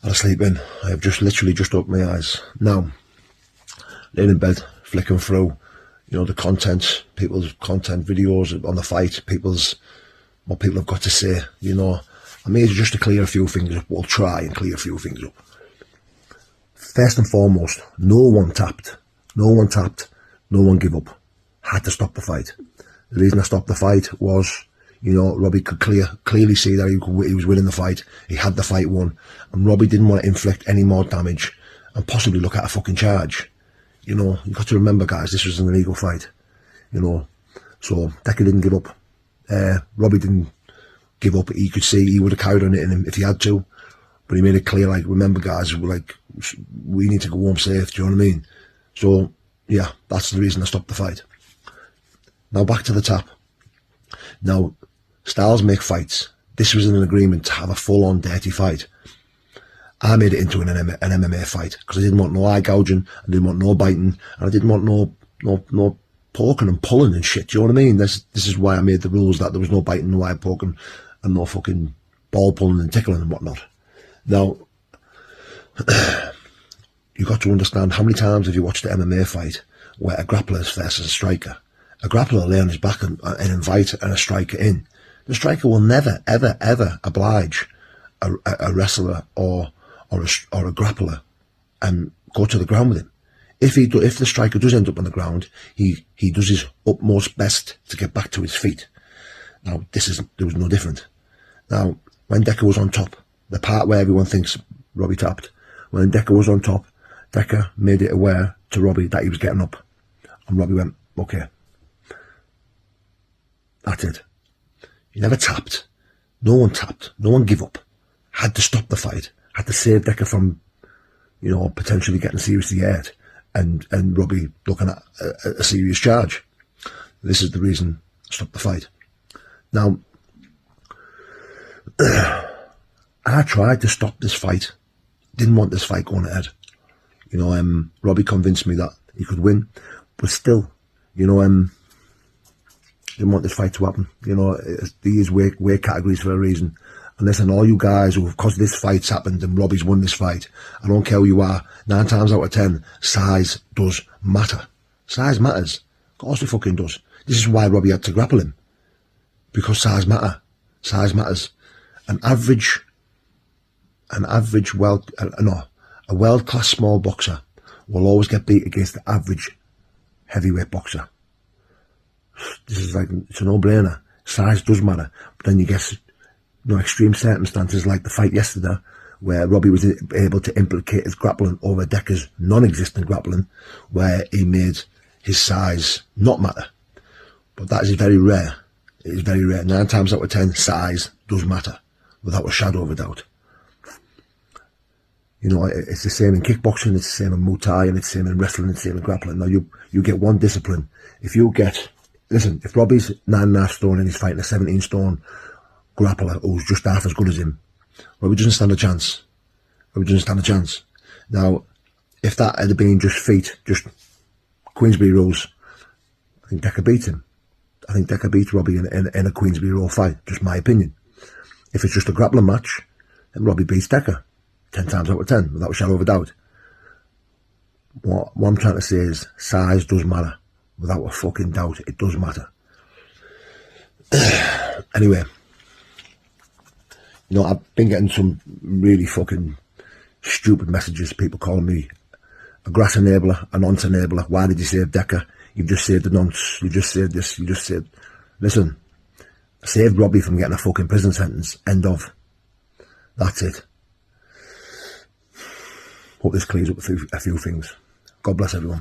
I was sleeping. I have just literally just opened my eyes. Now, laying in bed, flicking through, you know, the content, people's content videos on the fight, what people have got to say, you know. I made it just to clear a few things up. We'll try and clear a few things up. First and foremost, no one tapped. No one tapped. No one gave up. Had to stop the fight. The reason I stopped the fight was, you know, Robbie could clearly see that he was winning the fight. He had the fight won. And Robbie didn't want to inflict any more damage and possibly look at a fucking charge. You know, you've got to remember, guys, this was an illegal fight. You know, so Decker didn't give up. Robbie didn't give up. He could see he would have carried on it in him if he had to. But he made it clear, like, remember, guys, we need to go home safe. Do you know what I mean? So, yeah, that's the reason I stopped the fight. Now, back to the tap. Now, styles make fights. This was an agreement to have a full-on dirty fight. I made it into an MMA fight because I didn't want no eye gouging, I didn't want no biting, and I didn't want no poking and pulling and shit. Do you know what I mean? This is why I made the rules that there was no biting, no eye poking, and no fucking ball pulling and tickling and whatnot. Now, you've got to understand, how many times have you watched an MMA fight where a grappler is versus a striker? A grappler will lay on his back and invite a striker in. The striker will never, ever, ever oblige a wrestler or a grappler and go to the ground with him. If the striker does end up on the ground, he does his utmost best to get back to his feet. Now, there was no different. Now, when Decker was on top, the part where everyone thinks Robbie tapped, when Decker was on top, Decker made it aware to Robbie that he was getting up. And Robbie went, okay. That's it. He never tapped. No one tapped. No one gave up. Had to stop the fight. Had to save Decker from, you know, potentially getting seriously hurt and Robbie looking at a serious charge. This is the reason I stopped the fight. Now, I tried to stop this fight. Didn't want this fight going ahead. You know, Robbie convinced me that he could win, but still, you know, didn't want this fight to happen. You know, these weight categories for a reason. And listen, all you guys who, because this fight's happened and Robbie's won this fight, I don't care who you are, 9 times out of 10, size does matter. Size matters. Of course it fucking does. This is why Robbie had to grapple him. Because size matters. A world-class small boxer will always get beat against the average heavyweight boxer. This is like, it's a no-brainer. Size does matter. But then you get, you know, extreme circumstances like the fight yesterday, where Robbie was able to implicate his grappling over Decker's non-existent grappling, where he made his size not matter. But that is very rare. It is very rare. 9 times out of 10, size does matter, without a shadow of a doubt. You know, it's the same in kickboxing, it's the same in Muay Thai, and it's the same in wrestling, it's the same in grappling. Now, you get one discipline. If Robbie's 9.5 stone and he's fighting a 17 stone grappler who's just half as good as him, Robbie doesn't stand a chance. Now, if that had been just feet, just Queensberry rules, I think Decker beat him. I think Decker beat Robbie in a Queensberry rule fight, just my opinion. If it's just a grappling match, then Robbie beats Decker 10 times out of 10, without a shadow of a doubt. What I'm trying to say is, size does matter. Without a fucking doubt, it does matter. Anyway, you know, I've been getting some really fucking stupid messages, people calling me a grass enabler, a nonce enabler. Why did you save Decker? You've just saved the nonce, you just saved this, you just saved... Listen, I saved Robbie from getting a fucking prison sentence. End of. That's it. Hope this clears up a few things. God bless everyone.